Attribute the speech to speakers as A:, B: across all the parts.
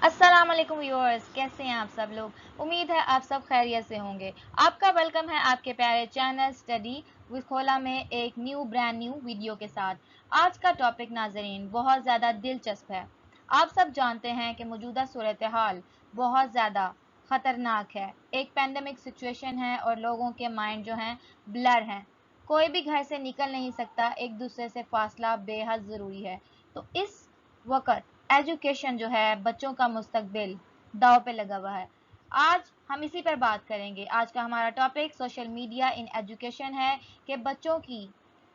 A: अस्सलाम वालेकुम व्यूअर्स, कैसे हैं आप सब लोग। उम्मीद है आप सब खैरियत से होंगे। आपका वेलकम है आपके प्यारे चैनल स्टडी विद खोला में एक ब्रांड न्यू वीडियो के साथ। आज का टॉपिक नाजरीन बहुत ज़्यादा दिलचस्प है। आप सब जानते हैं कि मौजूदा सूरत हाल बहुत ज़्यादा ख़तरनाक है। एक पैंडमिक सिचुएशन है और लोगों के माइंड जो हैं ब्लर हैं। कोई भी घर से निकल नहीं सकता, एक दूसरे से फासला बेहद ज़रूरी है। तो इस वक्त एजुकेशन जो है, बच्चों का मुस्तकबिल दाव पे लगा हुआ है। आज हम इसी पर बात करेंगे। आज का हमारा topic social media in education है कि बच्चों की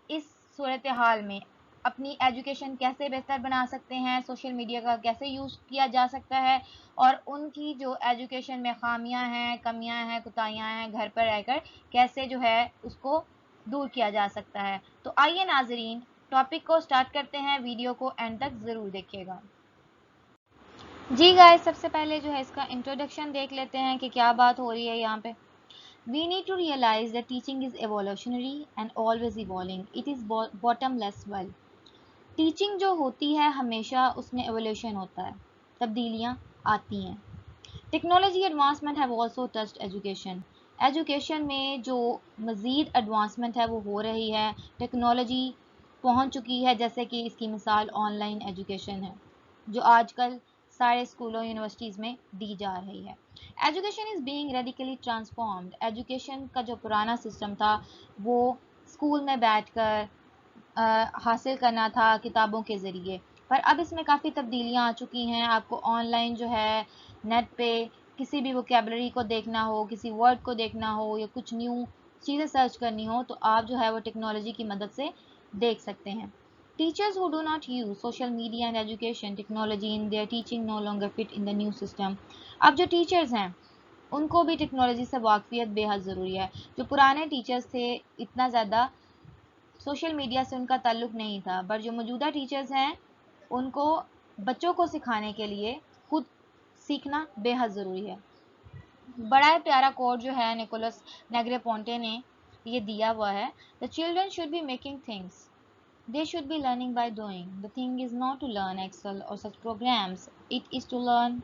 A: इस सूरत हाल में अपनी एजुकेशन कैसे बेहतर बना सकते हैं, सोशल मीडिया का कैसे यूज़ किया जा सकता है और उनकी जो एजुकेशन में खामियां हैं, कमियां हैं, कुताहियां हैं, घर पर रहकर कैसे जो है उसको दूर किया जा सकता है। तो आइए नाजरीन, टॉपिक को स्टार्ट करते हैं। वीडियो को एंड तक ज़रूर देखिएगा। जी गाइस, सबसे पहले जो है इसका इंट्रोडक्शन देख लेते हैं कि क्या बात हो रही है यहाँ पे। We need to realize that teaching is evolutionary and always evolving. It is bottomless well. Teaching जो होती है हमेशा उसमें एवोल्यूशन होता है, तब्दीलियाँ आती हैं। Technology advancement have also touched education. Education में जो मज़ीद एडवांसमेंट है वो हो रही है, टेक्नोलॉजी पहुंच चुकी है। जैसे कि इसकी मिसाल ऑनलाइन एजुकेशन है जो आजकल सारे स्कूलों यूनिवर्सिटीज़ में दी जा रही है। Education is being radically transformed. Education का जो पुराना सिस्टम था वो स्कूल में बैठकर हासिल करना था किताबों के ज़रिए, पर अब इसमें काफ़ी तब्दीलियाँ आ चुकी हैं। आपको ऑनलाइन जो है नेट पे किसी भी वोकेबलरी को देखना हो, किसी वर्ड को देखना हो या कुछ न्यू चीज़ें सर्च करनी हो तो आप जो है वो टेक्नोलॉजी की मदद से देख सकते हैं। Teachers who do not use social media and education technology in their teaching no longer fit in the new system. अब जो टीचर्स हैं उनको भी टेक्नोलॉजी से वाकफियत बेहद ज़रूरी है। जो पुराने टीचर्स थे इतना ज़्यादा सोशल मीडिया से उनका ताल्लुक़ नहीं था, पर जो मौजूदा टीचर्स हैं उनको बच्चों को सिखाने के लिए खुद सीखना बेहद ज़रूरी है। बड़ा प्यारा कोड जो है निकोलस नेग्रेपोंटे ने ये दिया हुआ है। The children should be making things, they should be learning by doing. The thing is not to learn Excel or such programs. It is to learn.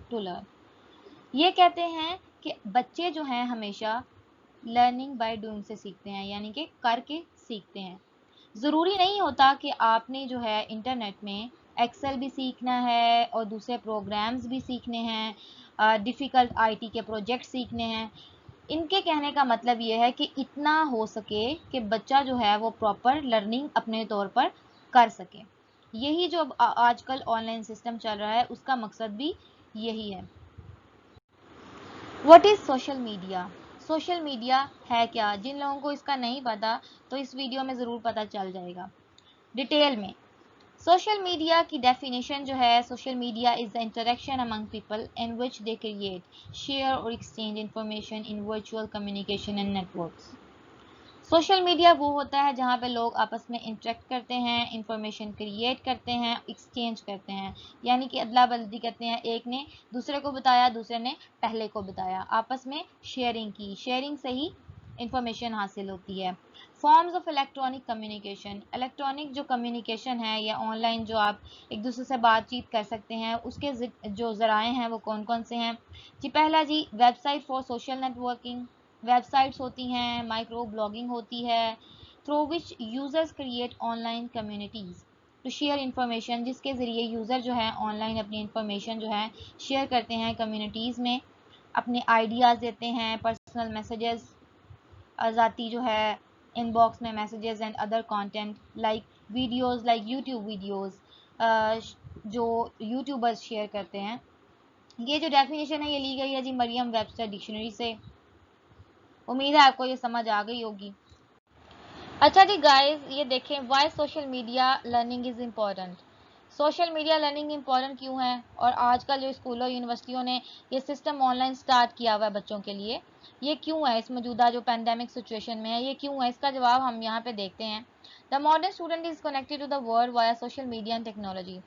A: ये कहते हैं कि बच्चे जो हैं हमेशा लर्निंग बाय डूइंग से सीखते हैं, यानी कि करके सीखते हैं। ज़रूरी नहीं होता कि आपने जो है इंटरनेट में एक्सेल भी सीखना है और दूसरे प्रोग्राम्स भी सीखने हैं, डिफ़िकल्ट आईटी के प्रोजेक्ट सीखने हैं। इनके कहने का मतलब ये है कि इतना हो सके कि बच्चा जो है वो प्रॉपर लर्निंग अपने तौर पर कर सके। यही जो आजकल ऑनलाइन सिस्टम चल रहा है उसका मकसद भी यही है। What is social media? Social media है क्या? जिन लोगों को इसका नहीं पता तो इस वीडियो में ज़रूर पता चल जाएगा डिटेल में। सोशल मीडिया की डेफिनेशन जो है, social media is the interaction among people in which they create, share और exchange information in virtual communication and networks. Social media वो होता है जहाँ पे लोग आपस में इंटरेक्ट करते हैं, इंफॉर्मेशन क्रिएट करते हैं, एक्सचेंज करते हैं, यानी कि अदला बदली करते हैं। एक ने दूसरे को बताया, दूसरे ने पहले को बताया, आपस में शेयरिंग की। शेयरिंग से ही इंफॉर्मेशन हासिल होती है। Forms of electronic communication, electronic जो कम्युनिकेशन है या ऑनलाइन जो आप एक दूसरे से बातचीत कर सकते हैं उसके जो ज़राए हैं वो कौन कौन से हैं जी। पहला जी, website for social networking. Websites होती हैं, माइक्रो ब्लॉगिंग होती है, through which users create online communities to share information, जिसके ज़रिए यूज़र जो है ऑनलाइन अपनी इंफॉर्मेशन जो है शेयर करते हैं कम्युनिटीज़ में, अपने आइडियाज़ देते हैं, पर्सनल मैसेजेस, ज़ाती जो है इनबॉक्स में messages and other content like videos, like YouTube videos जो यूट्यूबर्स शेयर करते हैं। ये जो डेफिनेशन है ये ली गई है जी मरियम वेबस्टर डिक्शनरी से। उम्मीद है आपको ये समझ आ गई होगी। अच्छा जी गाइस, ये देखें, why social media learning is important. Social media learning important क्यों है और आजकल जो स्कूलों यूनिवर्सिटियों ने ये सिस्टम ऑनलाइन स्टार्ट किया हुआ है बच्चों के लिए, ये क्यों है? इस मौजूदा जो पैंडेमिक सिचुएशन में है ये क्यों है, इसका जवाब हम यहाँ पे देखते हैं। The modern student is connected to the world via social media and technology.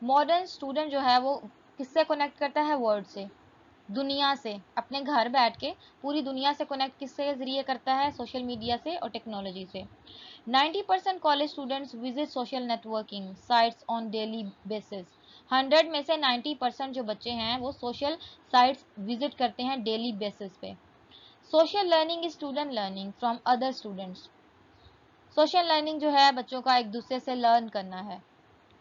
A: Modern student जो है वो किससे कनेक्ट करता है? वर्ल्ड से, दुनिया से। अपने घर बैठ के पूरी दुनिया से कनेक्ट किससे ज़रिए करता है? सोशल मीडिया से और टेक्नोलॉजी से। 90% college students visit social networking sites on daily basis. 100 में से 90% जो बच्चे हैं वो सोशल साइट्स विजिट करते हैं डेली बेसिस पे। Social learning is student learning from other students. Social learning जो है बच्चों का एक दूसरे से लर्न करना है।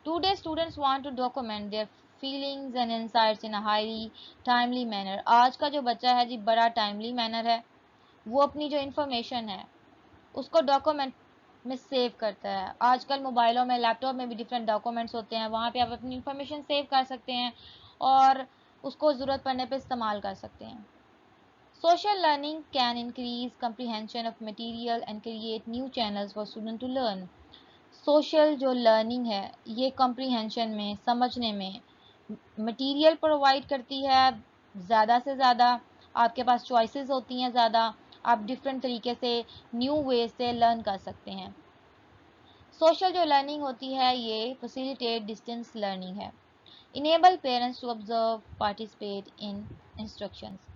A: Today students want to document their feelings and insights in a highly timely manner. आज का जो बच्चा है जी बड़ा टाइमली मैनर है, वो अपनी जो इन्फॉर्मेशन है उसको डॉक्यूमेंट में सेव करता है। आजकल मोबाइलों में, लैपटॉप में भी डिफरेंट डॉक्यूमेंट्स होते हैं, वहाँ पे आप अपनी इन्फॉर्मेशन सेव कर सकते हैं और उसको ज़रूरत पड़ने पे इस्तेमाल कर सकते हैं। Social learning can increase comprehension of material and create new channels for students to learn. Social जो learning है ये comprehension में, समझने में material provide करती है ज़्यादा से ज़्यादा, आपके पास choices होती हैं ज़्यादा, आप different तरीके से new ways से learn कर सकते हैं। Social जो learning होती है ये facilitate distance learning है। Enable parents to observe, participate in instructions.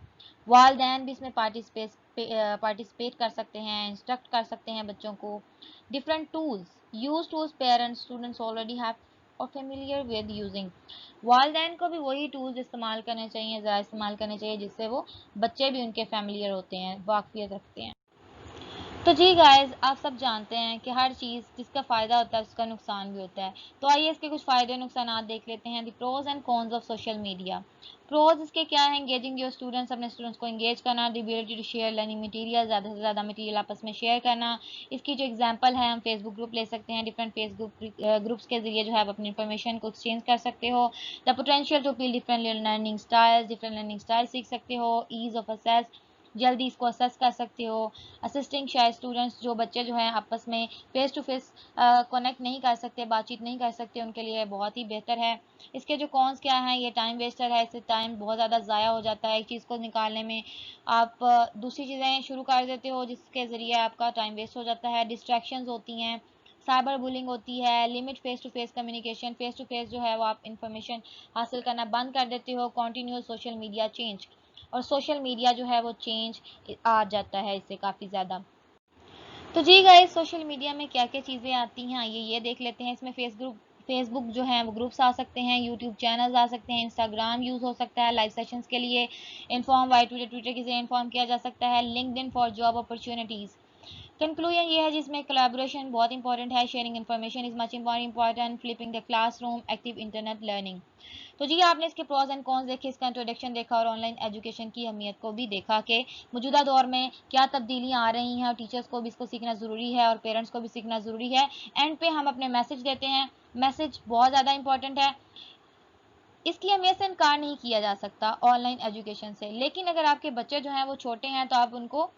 A: वालदैन भी इसमें पार्टिसिपेट कर सकते हैं, इंस्ट्रक्ट कर सकते हैं बच्चों को। Different tools, use tools parents students already have और फेमिलियर विद यूजिंग। वालदैन को भी वही टूल्स इस्तेमाल करने चाहिए, ज़्यादा इस्तेमाल करने चाहिए जिससे वो बच्चे भी उनके फेमिलियर होते हैं, वाकफियत रखते हैं। तो जी गाइस, आप सब जानते हैं कि हर चीज़ जिसका फ़ायदा होता है उसका नुकसान भी होता है। तो आइए इसके कुछ फ़ायदे और नुकसान देख लेते हैं। The pros and cons of social media. Pros इसके क्या है? एंगेजिंग योर स्टूडेंट्स, अपने स्टूडेंट्स को एंगेज करना, the ability to share learning material, ज़्यादा से ज़्यादा मटेरियल आपस में शेयर करना। इसकी जो एग्जांपल है हम फेसबुक ग्रुप ले सकते हैं, डिफरेंट फेसबुक ग्रुप्स के जरिए जो है आप अपनी इन्फॉर्मेशन को एक्सचेंज कर सकते हो। The potential to feel different learning style सीख सकते हो। ईज ऑफ असेस, जल्दी इसको असेस कर सकते हो। असिस्टिंग शायद स्टूडेंट्स, जो बच्चे जो हैं आपस में फेस टू फेस कनेक्ट नहीं कर सकते, बातचीत नहीं कर सकते, उनके लिए बहुत ही बेहतर है। इसके जो कॉन्स क्या हैं? ये टाइम वेस्टर है, इससे टाइम बहुत ज़्यादा ज़ाया हो जाता है। एक चीज़ को निकालने में आप दूसरी चीज़ें शुरू कर देते हो जिसके ज़रिए आपका टाइम वेस्ट हो जाता है। डिस्ट्रैक्शंस होती हैं, साइबर बुलिंग होती है, limit face to face communication, face to face जो है वो आप इंफॉर्मेशन हासिल करना बंद कर देते हो। कॉन्टीन्यूस सोशल मीडिया चेंज, और सोशल मीडिया जो है वो चेंज आ जाता है इससे काफ़ी ज़्यादा। तो जी गाइस, सोशल मीडिया में क्या क्या चीज़ें आती हैं ये देख लेते हैं। इसमें फेसबुक जो है वो ग्रुप्स आ सकते हैं, यूट्यूब चैनल्स आ सकते हैं, इंस्टाग्राम यूज़ हो सकता है लाइव सेशंस के लिए, इन्फॉर्म बाय ट्विटर के जरिए इन्फॉर्म किया जा सकता है, LinkedIn for job opportunities. Conclusion ये है जिसमें कोलैबोरेशन बहुत इंपॉर्टेंट है, sharing information is much important, flipping the classroom, active internet learning. तो जी आपने इसके प्रॉज एंड कॉन्स देखे, इसका इंट्रोडक्शन देखा और ऑनलाइन एजुकेशन की अहमियत को भी देखा कि मौजूदा दौर में क्या तब्दीलियाँ आ रही हैं और टीचर्स को भी इसको सीखना ज़रूरी है और पेरेंट्स को भी सीखना ज़रूरी है। एंड पे हम अपने मैसेज देते हैं, मैसेज बहुत ज़्यादा इंपॉर्टेंट है, इसकी अहमियत से इनकार नहीं किया जा सकता ऑनलाइन एजुकेशन से। लेकिन अगर आपके बच्चे जो हैं वो छोटे हैं तो आप उनको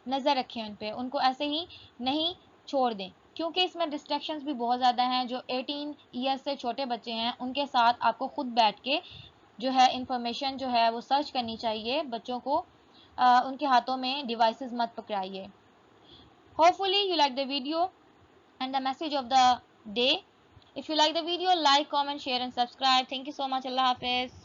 A: नज़र रखें, उन पे, उनको ऐसे ही नहीं छोड़ दें, क्योंकि इसमें डिस्ट्रैक्शंस भी बहुत ज़्यादा हैं। जो 18 ईयर्स से छोटे बच्चे हैं उनके साथ आपको खुद बैठ के जो है इंफॉर्मेशन जो है वो सर्च करनी चाहिए। बच्चों को उनके हाथों में डिवाइसेस मत पकड़ाइए। Hopefully you like the video and the message of the day. If you like the video, like, comment, share and subscribe. Thank you so much. Allah Hafiz.